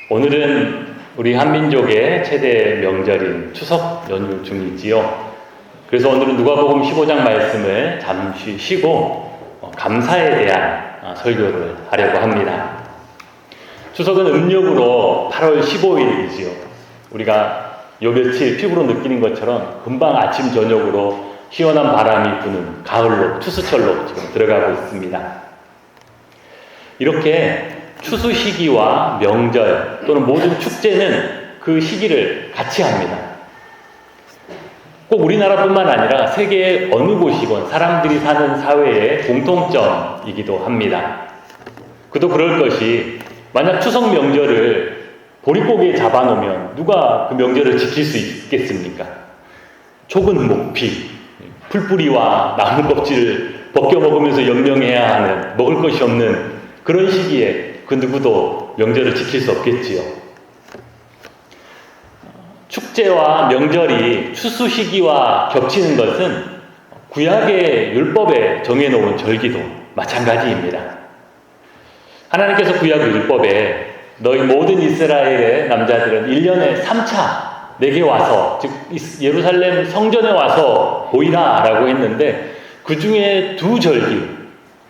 오늘은 우리 한민족의 최대 명절인 추석 연휴 중이지요. 그래서 오늘은 누가복음 15장 말씀을 잠시 쉬고 감사에 대한 설교를 하려고 합니다. 추석은 음력으로 8월 15일이지요. 우리가 요 며칠 피부로 느끼는 것처럼 금방 아침 저녁으로 시원한 바람이 부는 가을로, 추수철로 지금 들어가고 있습니다. 이렇게 추수 시기와 명절 또는 모든 축제는 그 시기를 같이 합니다. 꼭 우리나라뿐만 아니라 세계의 어느 곳이건 사람들이 사는 사회의 공통점이기도 합니다. 그도 그럴 것이 만약 추석 명절을 보릿고개에 잡아놓으면 누가 그 명절을 지킬 수 있겠습니까? 촉은 목피, 풀뿌리와 나무 껍질을 벗겨 먹으면서 연명해야 하는 먹을 것이 없는 그런 시기에 그 누구도 명절을 지킬 수 없겠지요. 축제와 명절이 추수 시기와 겹치는 것은 구약의 율법에 정해놓은 절기도 마찬가지입니다. 하나님께서 구약 율법에 너희 모든 이스라엘의 남자들은 1년에 3차 내게 와서, 즉 예루살렘 성전에 와서 보이라 라고 했는데, 그 중에 두 절기,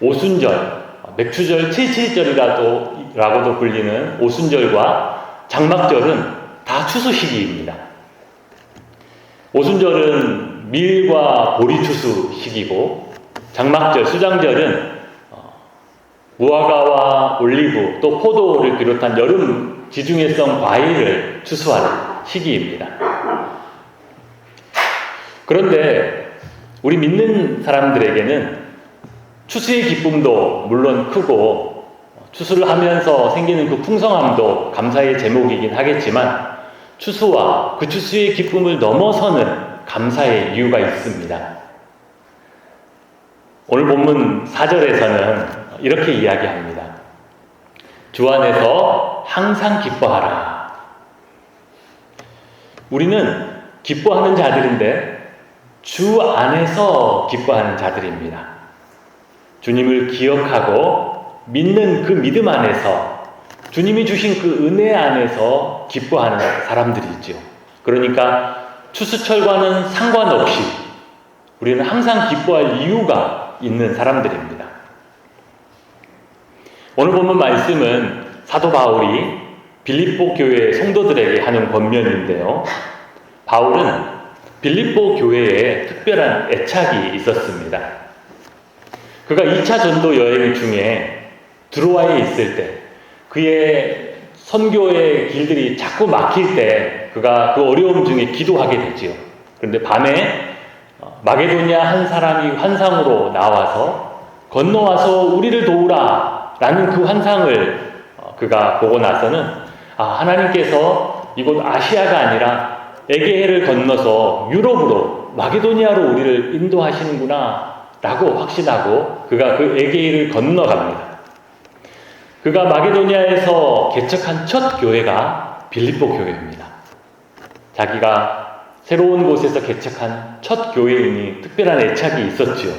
오순절, 맥추절 77절이라고도 불리는 오순절과 장막절은 다 추수 시기입니다. 오순절은 밀과 보리 추수 시기고, 장막절, 수장절은 무화과와 올리브 또 포도를 비롯한 여름 지중해성 과일을 추수하는 시기입니다. 그런데 우리 믿는 사람들에게는 추수의 기쁨도 물론 크고 추수를 하면서 생기는 그 풍성함도 감사의 제목이긴 하겠지만, 추수와 그 추수의 기쁨을 넘어서는 감사의 이유가 있습니다. 오늘 본문 4절에서는 이렇게 이야기합니다. 주 안에서 항상 기뻐하라. 우리는 기뻐하는 자들인데 주 안에서 기뻐하는 자들입니다. 주님을 기억하고 믿는 그 믿음 안에서, 주님이 주신 그 은혜 안에서 기뻐하는 사람들이죠. 그러니까 추수철과는 상관없이 우리는 항상 기뻐할 이유가 있는 사람들입니다. 오늘 본문 말씀은 사도 바울이 빌립보 교회 성도들에게 하는 권면인데요. 바울은 빌립보 교회에 특별한 애착이 있었습니다. 그가 2차 전도 여행 중에 드로아에 있을 때, 그의 선교의 길들이 자꾸 막힐 때 그가 그 어려움 중에 기도하게 되지요. 그런데 밤에 마게도냐 한 사람이 환상으로 나와서 건너와서 우리를 도우라 라는 그 환상을 그가 보고 나서는 하나님께서 이곳 아시아가 아니라 에게해를 건너서 유럽으로, 마게도니아로 우리를 인도하시는구나 라고 확신하고 그가 그 에게해를 건너갑니다. 그가 마게도니아에서 개척한 첫 교회가 빌립보 교회입니다. 자기가 새로운 곳에서 개척한 첫 교회이니 특별한 애착이 있었지요.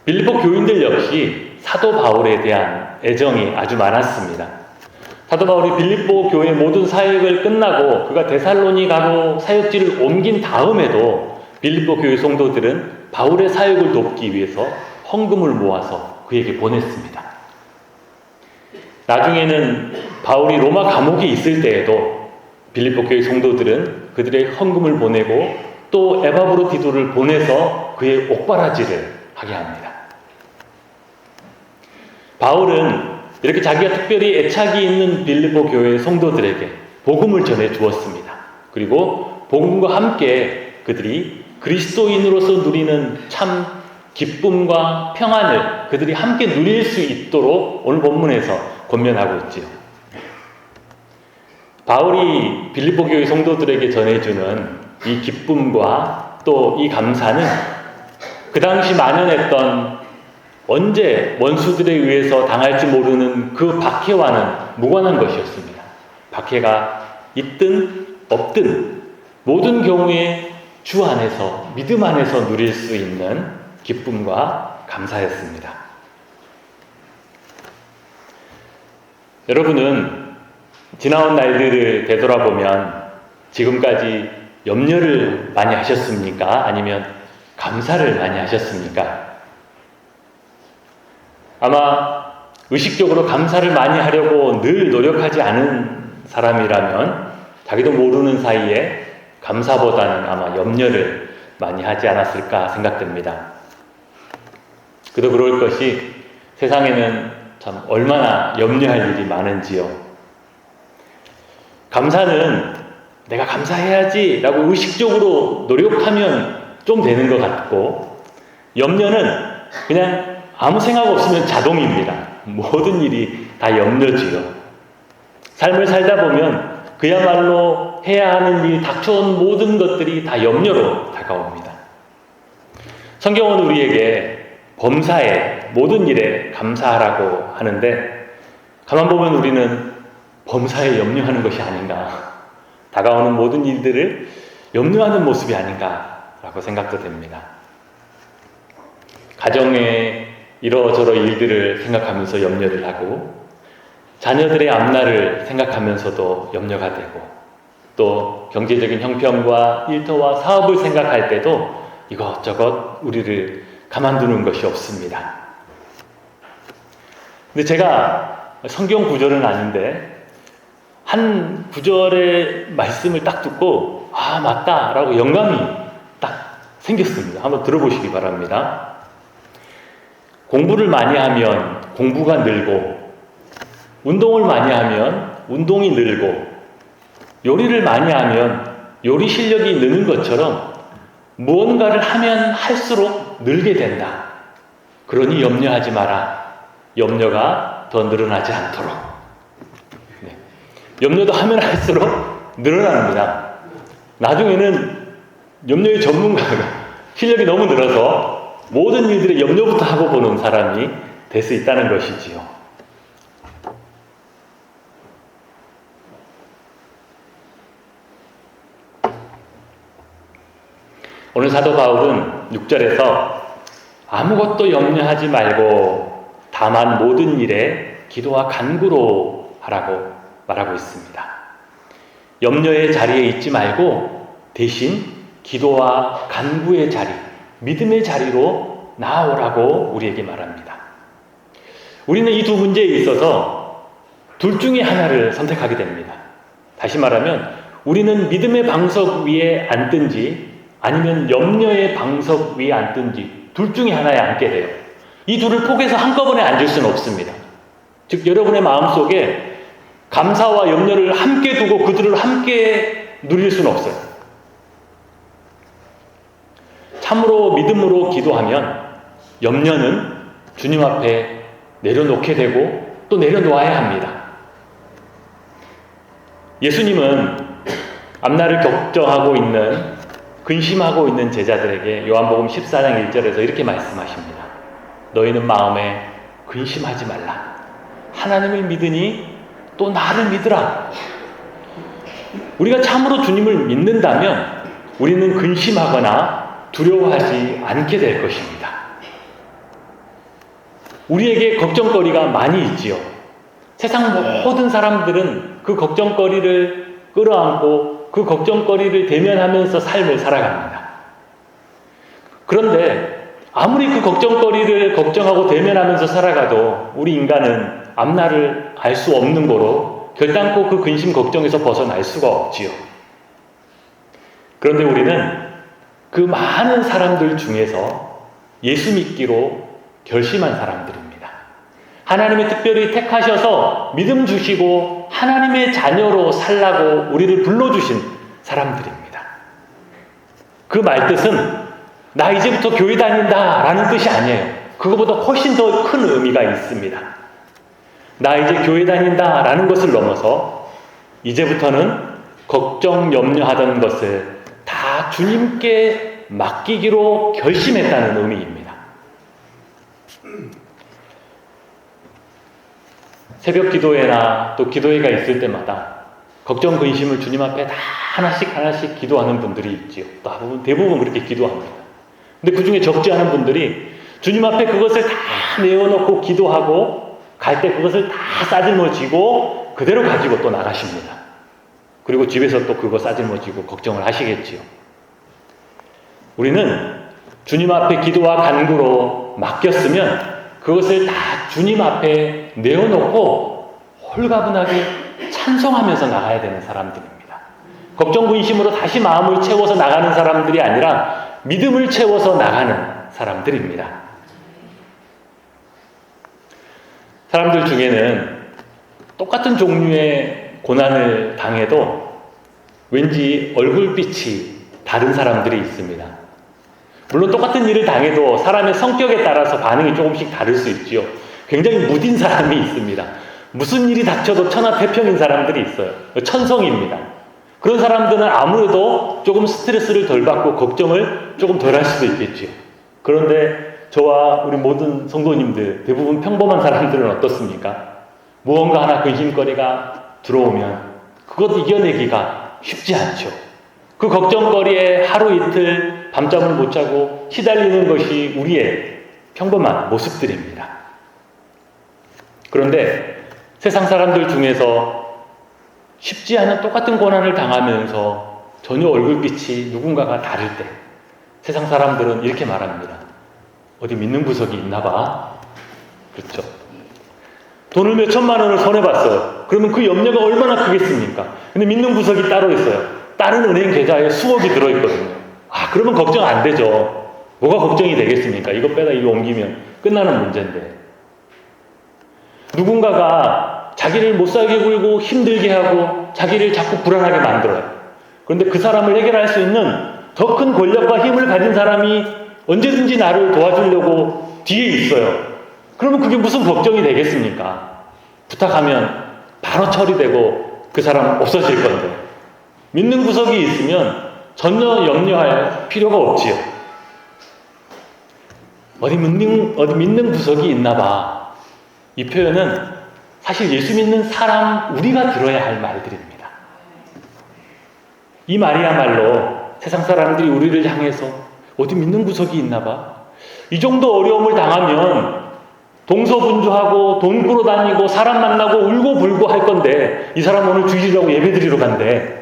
빌립보 교인들 역시 사도 바울에 대한 애정이 아주 많았습니다. 사도 바울이 빌립보 교회 모든 사역을 끝나고 그가 데살로니가로 사역지를 옮긴 다음에도 빌립보 교회 성도들은 바울의 사역을 돕기 위해서 헌금을 모아서 그에게 보냈습니다. 나중에는 바울이 로마 감옥에 있을 때에도 빌립보 교회 성도들은 그들의 헌금을 보내고 또 에바브로디도를 보내서 그의 옥바라지를 하게 합니다. 바울은 이렇게 자기가 특별히 애착이 있는 빌립보 교회 성도들에게 복음을 전해 주었습니다. 그리고 복음과 함께 그들이 그리스도인으로서 누리는 참 기쁨과 평안을 그들이 함께 누릴 수 있도록 오늘 본문에서 권면하고 있지요. 바울이 빌립보 교회 성도들에게 전해주는 이 기쁨과 또 이 감사는 그 당시 만연했던, 언제 원수들에 의해서 당할지 모르는 그 박해와는 무관한 것이었습니다. 박해가 있든 없든 모든 경우에 주 안에서, 믿음 안에서 누릴 수 있는 기쁨과 감사였습니다. 여러분은 지나온 날들을 되돌아보면 지금까지 염려를 많이 하셨습니까? 아니면 감사를 많이 하셨습니까? 아마 의식적으로 감사를 많이 하려고 늘 노력하지 않은 사람이라면 자기도 모르는 사이에 감사보다는 아마 염려를 많이 하지 않았을까 생각됩니다. 그도 그럴 것이 세상에는 참 얼마나 염려할 일이 많은지요. 감사는 내가 감사해야지 라고 의식적으로 노력하면 좀 되는 것 같고, 염려는 그냥 아무 생각 없으면 자동입니다. 모든 일이 다 염려지요. 삶을 살다 보면 그야말로 해야 하는 일, 닥쳐온 모든 것들이 다 염려로 다가옵니다. 성경은 우리에게 범사에, 모든 일에 감사하라고 하는데, 가만 보면 우리는 범사에 염려하는 것이 아닌가, 다가오는 모든 일들을 염려하는 모습이 아닌가라고 생각도 됩니다. 가정의 이러저러 일들을 생각하면서 염려를 하고, 자녀들의 앞날을 생각하면서도 염려가 되고, 또 경제적인 형편과 일터와 사업을 생각할 때도 이것저것 우리를 가만두는 것이 없습니다. 근데 제가 성경 구절은 아닌데 한 구절의 말씀을 딱 듣고 아 맞다 라고 영감이 딱 생겼습니다. 한번 들어보시기 바랍니다. 공부를 많이 하면 공부가 늘고, 운동을 많이 하면 운동이 늘고, 요리를 많이 하면 요리 실력이 느는 것처럼 무언가를 하면 할수록 늘게 된다. 그러니 염려하지 마라. 염려가 더 늘어나지 않도록. 네. 염려도 하면 할수록 늘어납니다. 나중에는 염려의 전문가가 실력이 너무 늘어서 모든 일들에 염려부터 하고 보는 사람이 될 수 있다는 것이지요. 오늘 사도 바울은 6절에서 아무것도 염려하지 말고 다만 모든 일에 기도와 간구로 하라고 말하고 있습니다. 염려의 자리에 있지 말고 대신 기도와 간구의 자리, 믿음의 자리로 나아오라고 우리에게 말합니다. 우리는 이 두 문제에 있어서 둘 중에 하나를 선택하게 됩니다. 다시 말하면 우리는 믿음의 방석 위에 앉든지 아니면 염려의 방석 위에 앉든지 둘 중에 하나에 앉게 돼요. 이 둘을 포개서 한꺼번에 앉을 수는 없습니다. 즉 여러분의 마음속에 감사와 염려를 함께 두고 그들을 함께 누릴 수는 없어요. 참으로 믿음으로 기도하면 염려는 주님 앞에 내려놓게 되고 또 내려놓아야 합니다. 예수님은 앞날을 걱정하고 있는, 근심하고 있는 제자들에게 요한복음 14장 1절에서 이렇게 말씀하십니다. 너희는 마음에 근심하지 말라. 하나님을 믿으니 또 나를 믿으라. 우리가 참으로 주님을 믿는다면 우리는 근심하거나 두려워하지 않게 될 것입니다. 우리에게 걱정거리가 많이 있지요. 세상 모든 사람들은 그 걱정거리를 끌어안고 그 걱정거리를 대면하면서 삶을 살아갑니다. 그런데 아무리 그 걱정거리를 걱정하고 대면하면서 살아가도 우리 인간은 앞날을 알 수 없는 거로 결단코 그 근심 걱정에서 벗어날 수가 없지요. 그런데 우리는 그 많은 사람들 중에서 예수 믿기로 결심한 사람들입니다. 하나님이 특별히 택하셔서 믿음 주시고 하나님의 자녀로 살라고 우리를 불러주신 사람들입니다. 그 말뜻은 나 이제부터 교회 다닌다 라는 뜻이 아니에요. 그거보다 훨씬 더 큰 의미가 있습니다. 나 이제 교회 다닌다 라는 것을 넘어서 이제부터는 걱정, 염려하던 것을 다 주님께 맡기기로 결심했다는 의미입니다. 새벽 기도회나 또 기도회가 있을 때마다 걱정, 근심을 주님 앞에 다 하나씩 기도하는 분들이 있지요. 대부분 그렇게 기도합니다. 근데 그 중에 적지 않은 분들이 주님 앞에 그것을 다 내어놓고 기도하고 갈 때 그것을 다 싸질러지고 그대로 가지고 또 나가십니다. 그리고 집에서 또 그거 싸질머지고 걱정을 하시겠지요. 우리는 주님 앞에 기도와 간구로 맡겼으면 그것을 다 주님 앞에 내어놓고 홀가분하게 찬송하면서 나가야 되는 사람들입니다. 걱정 근심으로 다시 마음을 채워서 나가는 사람들이 아니라 믿음을 채워서 나가는 사람들입니다. 사람들 중에는 똑같은 종류의 고난을 당해도 왠지 얼굴빛이 다른 사람들이 있습니다. 물론 똑같은 일을 당해도 사람의 성격에 따라서 반응이 조금씩 다를 수 있지요. 굉장히 무딘 사람이 있습니다. 무슨 일이 닥쳐도 천하태평인 사람들이 있어요. 천성입니다. 그런 사람들은 아무래도 조금 스트레스를 덜 받고 걱정을 조금 덜 할 수도 있겠지요. 그런데 저와 우리 모든 성도님들, 대부분 평범한 사람들은 어떻습니까? 무언가 하나 근심거리가 들어오면 그것 이겨내기가 쉽지 않죠. 그 걱정거리에 하루 이틀 밤잠을 못 자고 시달리는 것이 우리의 평범한 모습들입니다. 그런데 세상 사람들 중에서 쉽지 않은 똑같은 고난을 당하면서 전혀 얼굴빛이 누군가가 다를 때 세상 사람들은 이렇게 말합니다. 어디 믿는 구석이 있나 봐. 그렇죠. 돈을 몇 천만 원을 손해봤어요. 그러면 그 염려가 얼마나 크겠습니까? 근데 믿는 구석이 따로 있어요. 다른 은행 계좌에 수억이 들어있거든요. 그러면 걱정 안 되죠. 뭐가 걱정이 되겠습니까? 이거 빼다 이거 옮기면 끝나는 문제인데. 누군가가 자기를 못 살게 굴고 힘들게 하고 자기를 자꾸 불안하게 만들어요. 그런데 그 사람을 해결할 수 있는 더 큰 권력과 힘을 가진 사람이 언제든지 나를 도와주려고 뒤에 있어요. 그러면 그게 무슨 걱정이 되겠습니까? 부탁하면 바로 처리되고 그 사람 없어질 건데. 믿는 구석이 있으면 전혀 염려할 필요가 없지요. 어디 믿는 구석이 있나 봐. 이 표현은 사실 예수 믿는 사람 우리가 들어야 할 말들입니다. 이 말이야말로 세상 사람들이 우리를 향해서 어디 믿는 구석이 있나 봐. 이 정도 어려움을 당하면 동서분주하고 돈 끌어다니고 사람 만나고 울고 불고 할 건데 이 사람 오늘 주일이라고 예배드리러 간대.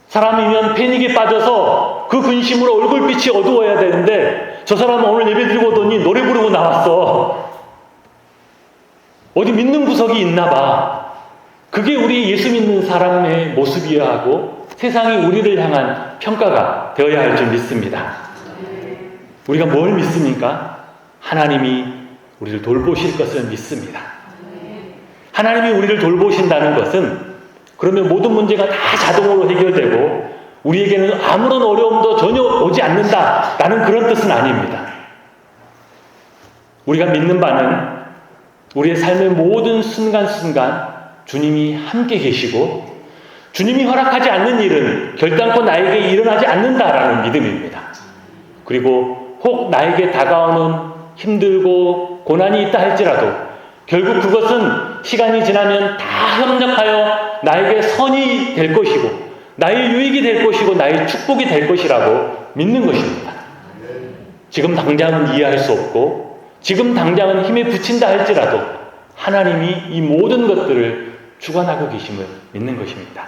사람이면 패닉에 빠져서 그 근심으로 얼굴빛이 어두워야 되는데 저 사람은 오늘 예배드리고 오더니 노래 부르고 나왔어. 어디 믿는 구석이 있나 봐. 그게 우리 예수 믿는 사람의 모습이어야 하고 세상이 우리를 향한 평가가 되어야 할 줄 믿습니다. 우리가 뭘 믿습니까? 하나님이 우리를 돌보실 것을 믿습니다. 하나님이 우리를 돌보신다는 것은 그러면 모든 문제가 다 자동으로 해결되고 우리에게는 아무런 어려움도 전혀 오지 않는다라는 그런 뜻은 아닙니다. 우리가 믿는 바는 우리의 삶의 모든 순간순간 주님이 함께 계시고 주님이 허락하지 않는 일은 결단코 나에게 일어나지 않는다라는 믿음입니다. 그리고 혹 나에게 다가오는 힘들고 고난이 있다 할지라도 결국 그것은 시간이 지나면 다 협력하여 나에게 선이 될 것이고 나의 유익이 될 것이고 나의 축복이 될 것이라고 믿는 것입니다. 지금 당장은 이해할 수 없고 지금 당장은 힘에 부친다 할지라도 하나님이 이 모든 것들을 주관하고 계심을 믿는 것입니다.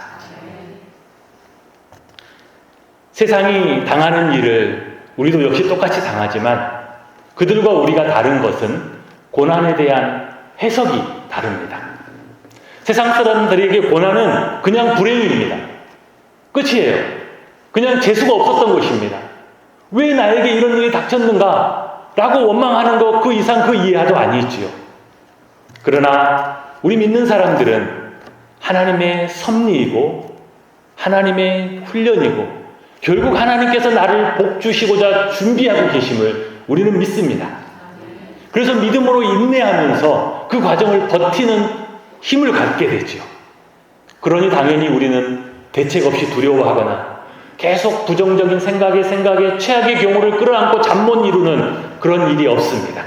세상이 당하는 일을 우리도 역시 똑같이 당하지만 그들과 우리가 다른 것은 고난에 대한 해석이 다릅니다. 세상 사람들에게 고난은 그냥 불행입니다. 끝이에요. 그냥 재수가 없었던 것입니다. 왜 나에게 이런 일이 닥쳤는가? 라고 원망하는 것 그 이상 그 이하도 아니지요. 그러나 우리 믿는 사람들은 하나님의 섭리이고 하나님의 훈련이고 결국 하나님께서 나를 복 주시고자 준비하고 계심을 우리는 믿습니다. 그래서 믿음으로 인내하면서 그 과정을 버티는 힘을 갖게 되죠. 그러니 당연히 우리는 대책 없이 두려워하거나 계속 부정적인 생각에 최악의 경우를 끌어안고 잠 못 이루는 그런 일이 없습니다.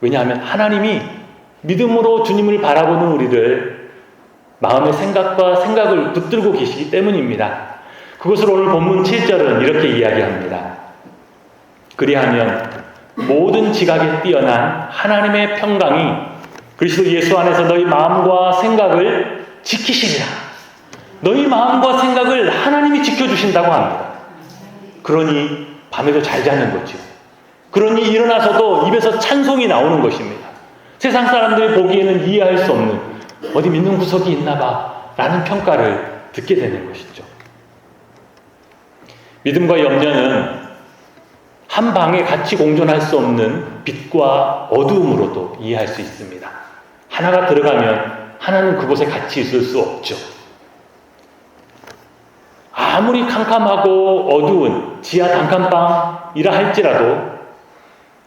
왜냐하면 하나님이 믿음으로 주님을 바라보는 우리를 마음의 생각을 붙들고 계시기 때문입니다. 그것을 오늘 본문 7절은 이렇게 이야기합니다. 그리하면 모든 지각에 뛰어난 하나님의 평강이 그리스도 예수 안에서 너희 마음과 생각을 지키시리라. 너희 마음과 생각을 하나님이 지켜주신다고 합니다. 그러니 밤에도 잘 자는 거죠. 그러니 일어나서도 입에서 찬송이 나오는 것입니다. 세상 사람들이 보기에는 이해할 수 없는 어디 믿는 구석이 있나 봐 라는 평가를 듣게 되는 것이죠. 믿음과 염려는 한 방에 같이 공존할 수 없는 빛과 어두움으로도 이해할 수 있습니다. 하나가 들어가면 하나는 그곳에 같이 있을 수 없죠. 아무리 캄캄하고 어두운 지하 단칸방이라 할지라도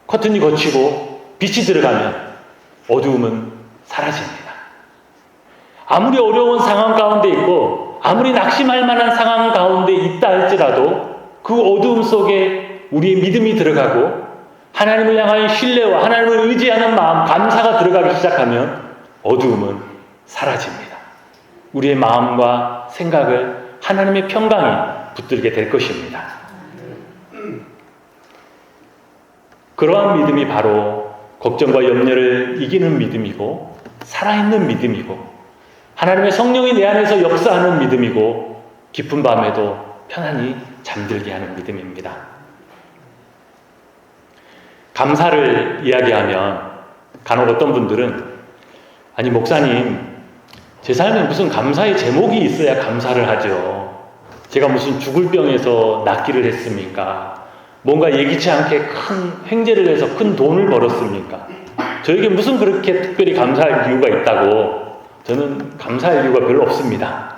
커튼이 걷히고 빛이 들어가면 어두움은 사라집니다. 아무리 어려운 상황 가운데 있고 아무리 낙심할 만한 상황 가운데 있다 할지라도 그 어두움 속에 우리의 믿음이 들어가고 하나님을 향한 신뢰와 하나님을 의지하는 마음, 감사가 들어가기 시작하면 어두움은 사라집니다. 우리의 마음과 생각을 하나님의 평강이 붙들게 될 것입니다. 그러한 믿음이 바로 걱정과 염려를 이기는 믿음이고 살아있는 믿음이고 하나님의 성령이 내 안에서 역사하는 믿음이고 깊은 밤에도 편안히 잠들게 하는 믿음입니다. 감사를 이야기하면 간혹 어떤 분들은 아니 목사님 제 삶에 무슨 감사의 제목이 있어야 감사를 하죠. 제가 무슨 죽을 병에서 낫기를 했습니까? 뭔가 예기치 않게 큰 횡재를 해서 큰 돈을 벌었습니까? 저에게 무슨 그렇게 특별히 감사할 이유가 있다고? 저는 감사할 이유가 별로 없습니다.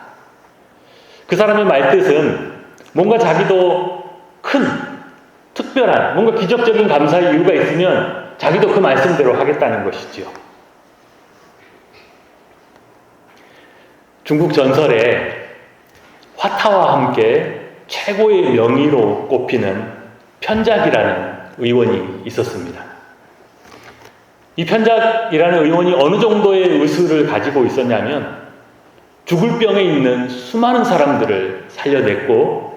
그 사람의 말뜻은 뭔가 자기도 큰 특별한 뭔가 기적적인 감사의 이유가 있으면 자기도 그 말씀대로 하겠다는 것이지요. 중국 전설에 화타와 함께 최고의 명의로 꼽히는 편작이라는 의원이 있었습니다. 이 편작이라는 의원이 어느 정도의 의술을 가지고 있었냐면 죽을 병에 있는 수많은 사람들을 살려냈고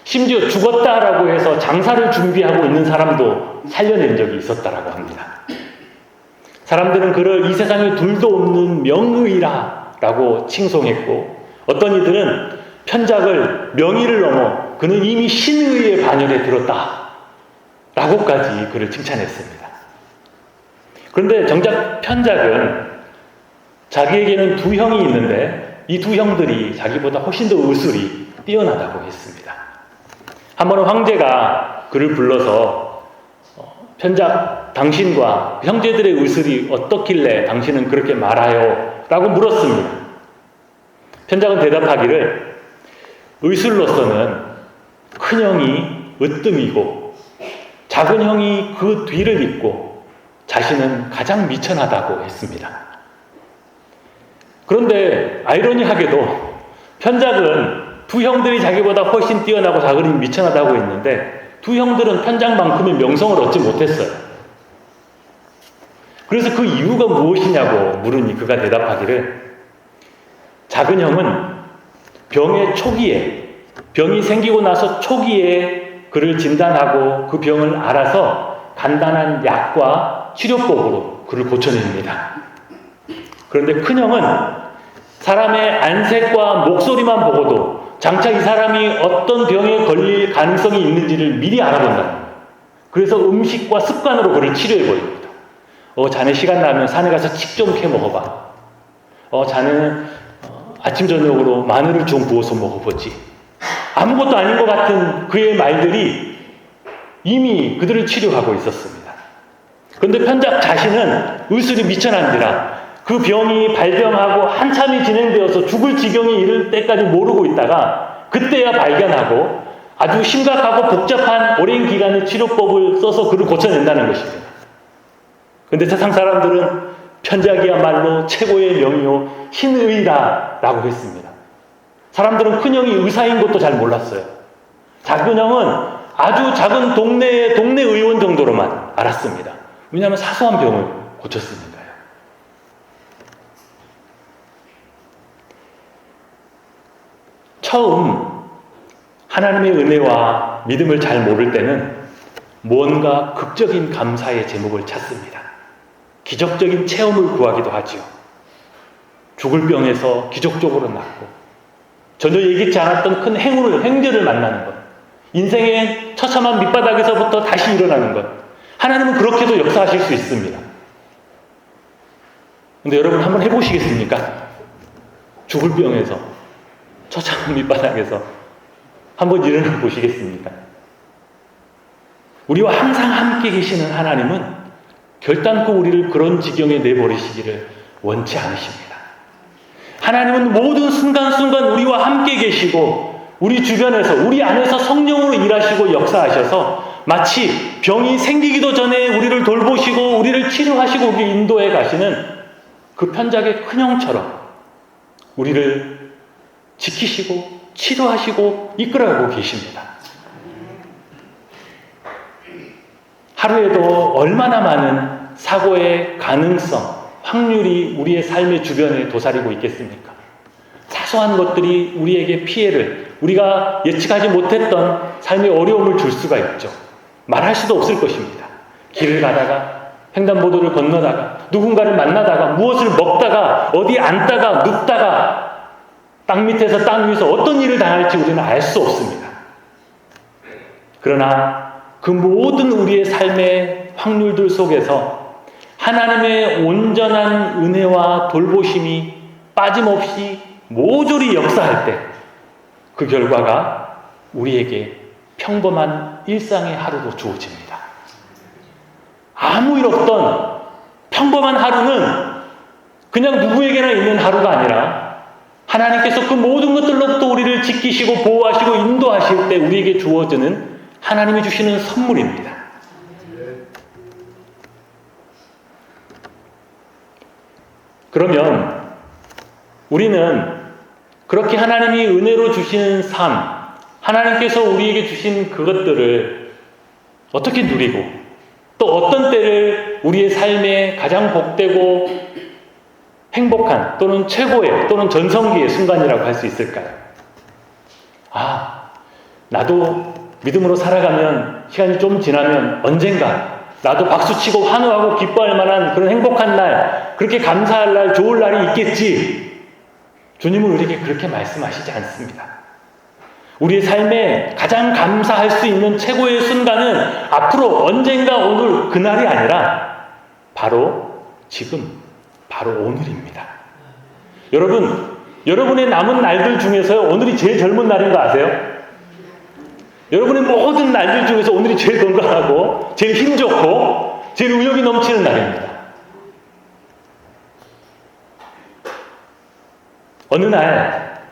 심지어 죽었다라고 해서 장사를 준비하고 있는 사람도 살려낸 적이 있었다라고 합니다. 사람들은 그를 이 세상에 둘도 없는 명의라고 칭송했고 어떤 이들은 편작을 명의를 넘어 그는 이미 신의의 반열에 들었다 라고까지 그를 칭찬했습니다. 그런데 정작 편작은 자기에게는 두 형이 있는데 이 두 형들이 자기보다 훨씬 더 의술이 뛰어나다고 했습니다. 한 번은 황제가 그를 불러서 편작 당신과 형제들의 의술이 어떻길래 당신은 그렇게 말하요? 라고 물었습니다. 편작은 대답하기를 의술로서는 큰 형이 으뜸이고 작은 형이 그 뒤를 잇고 자신은 가장 미천하다고 했습니다. 그런데 아이러니하게도 편작은 두 형들이 자기보다 훨씬 뛰어나고 자기는 미천하다고 했는데 두 형들은 편작만큼의 명성을 얻지 못했어요. 그래서 그 이유가 무엇이냐고 물으니 그가 대답하기를 작은 형은 병의 초기에 병이 생기고 나서 초기에 그를 진단하고 그 병을 알아서 간단한 약과 치료법으로 그를 고쳐냅니다. 그런데 큰 형은 사람의 안색과 목소리만 보고도 장차 이 사람이 어떤 병에 걸릴 가능성이 있는지를 미리 알아본다는 거예요. 그래서 음식과 습관으로 그를 치료해버립니다. 자네 시간 나면 산에 가서 칡 좀 캐 먹어봐. 자네는 아침 저녁으로 마늘을 좀 부어서 먹어보지. 아무것도 아닌 것 같은 그의 말들이 이미 그들을 치료하고 있었습니다. 그런데 편작 자신은 의술이 미천한지라 그 병이 발병하고 한참이 진행되어서 죽을 지경에 이를 때까지 모르고 있다가 그때야 발견하고 아주 심각하고 복잡한 오랜 기간의 치료법을 써서 그를 고쳐낸다는 것입니다. 그런데 세상 사람들은 편작이야말로 최고의 명의요 신의라고 했습니다. 사람들은 큰형이 의사인 것도 잘 몰랐어요. 작은 형은 아주 작은 동네 의원 정도로만 알았습니다. 왜냐하면 사소한 병을 고쳤으니까요. 처음 하나님의 은혜와 믿음을 잘 모를 때는 무언가 극적인 감사의 제목을 찾습니다. 기적적인 체험을 구하기도 하지요. 죽을 병에서 기적적으로 낫고, 전혀 예기치 않았던 큰 행절을 만나는 것, 인생의 처참한 밑바닥에서부터 다시 일어나는 것, 하나님은 그렇게도 역사하실 수 있습니다. 근데 여러분 한번 해보시겠습니까? 죽을 병에서, 처참한 밑바닥에서 한번 일어나 보시겠습니까? 우리와 항상 함께 계시는 하나님은 결단코 우리를 그런 지경에 내버리시기를 원치 않으십니다. 하나님은 모든 순간순간 우리와 함께 계시고 우리 주변에서, 우리 안에서 성령으로 일하시고 역사하셔서 마치 병이 생기기도 전에 우리를 돌보시고 우리를 치료하시고 우리 인도해 가시는 그 편작의 큰형처럼 우리를 지키시고 치료하시고 이끌어가고 계십니다. 하루에도 얼마나 많은 사고의 가능성, 확률이 우리의 삶의 주변에 도사리고 있겠습니까? 사소한 것들이 우리에게 피해를, 우리가 예측하지 못했던 삶의 어려움을 줄 수가 있죠. 말할 수도 없을 것입니다. 길을 가다가, 횡단보도를 건너다가, 누군가를 만나다가, 무엇을 먹다가, 어디 앉다가, 눕다가, 땅 밑에서 땅 위에서 어떤 일을 당할지 우리는 알 수 없습니다. 그러나 그 모든 우리의 삶의 확률들 속에서 하나님의 온전한 은혜와 돌보심이 빠짐없이 모조리 역사할 때 그 결과가 우리에게 평범한 일상의 하루로 주어집니다. 아무 일 없던 평범한 하루는 그냥 누구에게나 있는 하루가 아니라 하나님께서 그 모든 것들로부터 우리를 지키시고 보호하시고 인도하실 때 우리에게 주어지는 하나님이 주시는 선물입니다. 그러면 우리는 그렇게 하나님이 은혜로 주시는 삶, 하나님께서 우리에게 주신 그것들을 어떻게 누리고 또 어떤 때를 우리의 삶에 가장 복되고 행복한 또는 최고의 또는 전성기의 순간이라고 할 수 있을까요? 나도 믿음으로 살아가면 시간이 좀 지나면 언젠가 나도 박수치고 환호하고 기뻐할 만한 그런 행복한 날, 그렇게 감사할 날, 좋을 날이 있겠지. 주님은 우리에게 그렇게 말씀하시지 않습니다. 우리의 삶에 가장 감사할 수 있는 최고의 순간은 앞으로 언젠가 오늘 그날이 아니라 바로 지금, 바로 오늘입니다. 여러분, 여러분의 남은 날들 중에서 오늘이 제일 젊은 날인 거 아세요? 여러분의 모든 날들 중에서 오늘이 제일 건강하고 제일 힘 좋고 제일 의욕이 넘치는 날입니다. 어느 날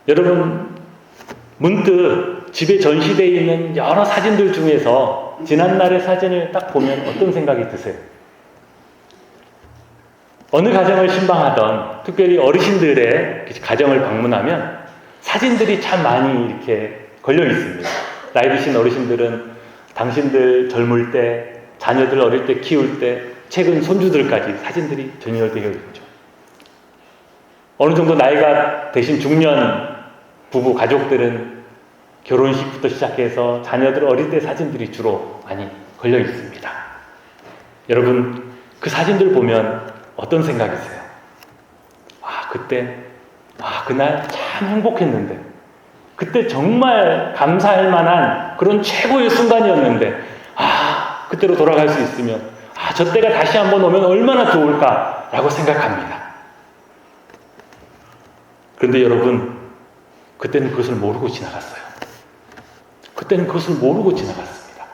여러분 문득 집에 전시되어 있는 여러 사진들 중에서 지난날의 사진을 딱 보면 어떤 생각이 드세요? 어느 가정을 신방하던 특별히 어르신들의 가정을 방문하면 사진들이 참 많이 이렇게 걸려 있습니다. 나이 드신 어르신들은 당신들 젊을 때, 자녀들 어릴 때 키울 때, 최근 손주들까지 사진들이 전열되어 있죠. 어느 정도 나이가 되신 중년 부부 가족들은 결혼식부터 시작해서 자녀들 어릴 때 사진들이 주로 많이 걸려 있습니다. 여러분, 그 사진들 보면 어떤 생각이세요? 그날 참 행복했는데, 그때 정말 감사할 만한 그런 최고의 순간이었는데, 그때로 돌아갈 수 있으면, 저 때가 다시 한번 오면 얼마나 좋을까라고 생각합니다. 그런데 여러분, 그때는 그것을 모르고 지나갔어요. 그때는 그것을 모르고 지나갔습니다.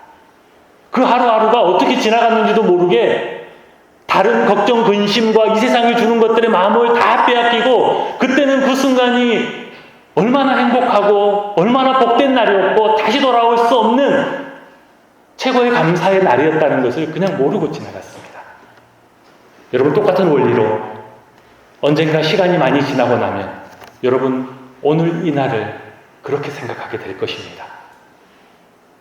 그 하루하루가 어떻게 지나갔는지도 모르게 다른 걱정, 근심과 이 세상이 주는 것들의 마음을 다 빼앗기고 그때는 그 순간이 얼마나 행복하고 얼마나 복된 날이었고 다시 돌아올 수 없는 최고의 감사의 날이었다는 것을 그냥 모르고 지나갔습니다. 여러분, 똑같은 원리로 언젠가 시간이 많이 지나고 나면 여러분, 오늘 이 날을 그렇게 생각하게 될 것입니다.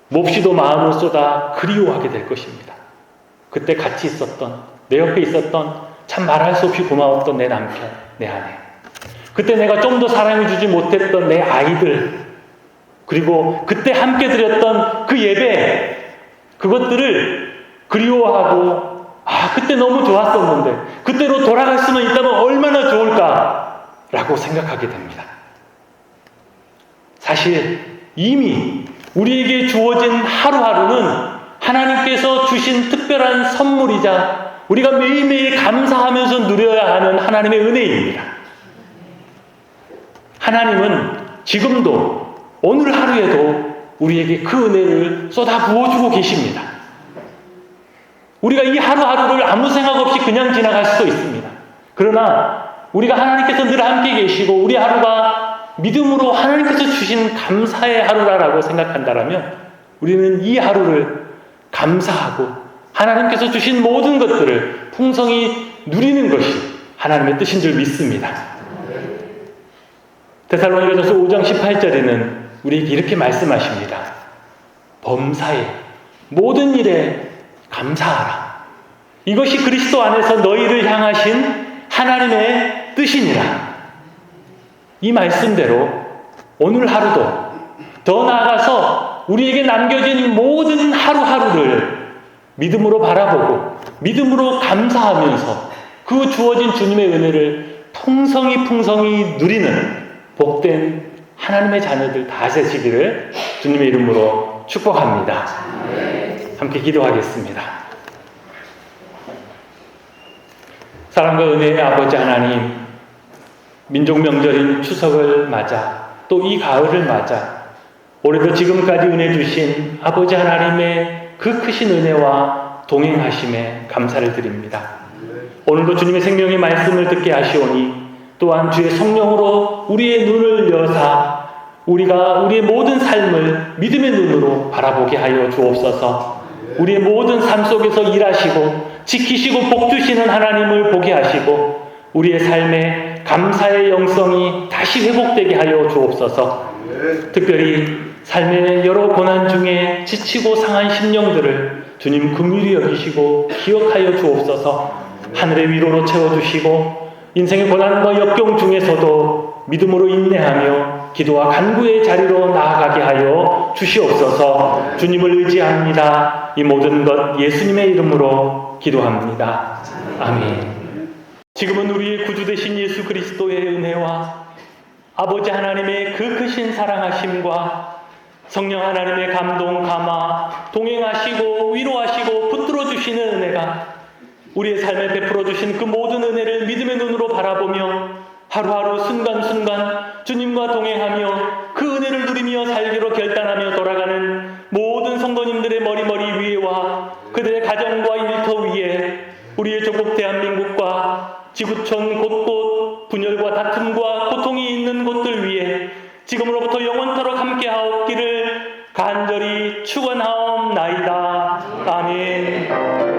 몹시도 마음을 쏟아 그리워하게 될 것입니다. 그때 같이 있었던, 내 옆에 있었던, 참 말할 수 없이 고마웠던 내 남편, 내 아내, 그때 내가 좀 더 사랑해주지 못했던 내 아이들, 그리고 그때 함께 드렸던 그 예배, 그것들을 그리워하고 그때 너무 좋았었는데 그때로 돌아갈 수만 있다면 얼마나 좋을까라고 생각하게 됩니다. 사실 이미 우리에게 주어진 하루하루는 하나님께서 주신 특별한 선물이자 우리가 매일매일 감사하면서 누려야 하는 하나님의 은혜입니다. 하나님은 지금도 오늘 하루에도 우리에게 그 은혜를 쏟아 부어주고 계십니다. 우리가 이 하루하루를 아무 생각 없이 그냥 지나갈 수도 있습니다. 그러나 우리가 하나님께서 늘 함께 계시고 우리 하루가 믿음으로 하나님께서 주신 감사의 하루라고 생각한다면 우리는 이 하루를 감사하고 하나님께서 주신 모든 것들을 풍성히 누리는 것이 하나님의 뜻인 줄 믿습니다. 데살로니가전서 5장 18절에는 우리에게 이렇게 말씀하십니다. 범사에 모든 일에 감사하라. 이것이 그리스도 안에서 너희를 향하신 하나님의 뜻이니라. 이 말씀대로 오늘 하루도 더 나아가서 우리에게 남겨진 모든 하루하루를 믿음으로 바라보고 믿음으로 감사하면서 그 주어진 주님의 은혜를 풍성히 누리는 복된 하나님의 자녀들 다 되시기를 주님의 이름으로 축복합니다. 함께 기도하겠습니다. 사랑과 은혜의 아버지 하나님, 민족 명절인 추석을 맞아 또 이 가을을 맞아 올해도 지금까지 은혜 주신 아버지 하나님의 그 크신 은혜와 동행하심에 감사를 드립니다. 오늘도 주님의 생명의 말씀을 듣게 하시오니 또한 주의 성령으로 우리의 눈을 여사 우리가 우리의 모든 삶을 믿음의 눈으로 바라보게 하여 주옵소서. 우리의 모든 삶 속에서 일하시고 지키시고 복주시는 하나님을 보게 하시고 우리의 삶에 감사의 영성이 다시 회복되게 하여 주옵소서. 특별히 삶의 여러 고난 중에 지치고 상한 심령들을 주님 긍휼히 여기시고 기억하여 주옵소서. 하늘의 위로로 채워주시고 인생의 고난과 역경 중에서도 믿음으로 인내하며 기도와 간구의 자리로 나아가게 하여 주시옵소서. 주님을 의지합니다. 이 모든 것 예수님의 이름으로 기도합니다. 아멘. 지금은 우리의 구주 되신 예수 그리스도의 은혜와 아버지 하나님의 그 크신 사랑하심과 성령 하나님의 감동, 감화, 동행하시고 위로하시고 붙들어 주시는 은혜가 우리의 삶에 베풀어 주신 그 모든 은혜를 믿음의 눈으로 바라보며 하루하루 순간순간 주님과 동행하며 그 은혜를 누리며 살기로 결단하며 돌아가는 모든 성도님들의 머리 위에와 그들의 가정과 일터 위에 우리의 조국 대한민국과 지구촌 곳곳 분열과 다툼과 고통이 있는 곳들 위에 지금으로부터 영원토록 함께하옵기를 간절히 축원하옵나이다. 아멘.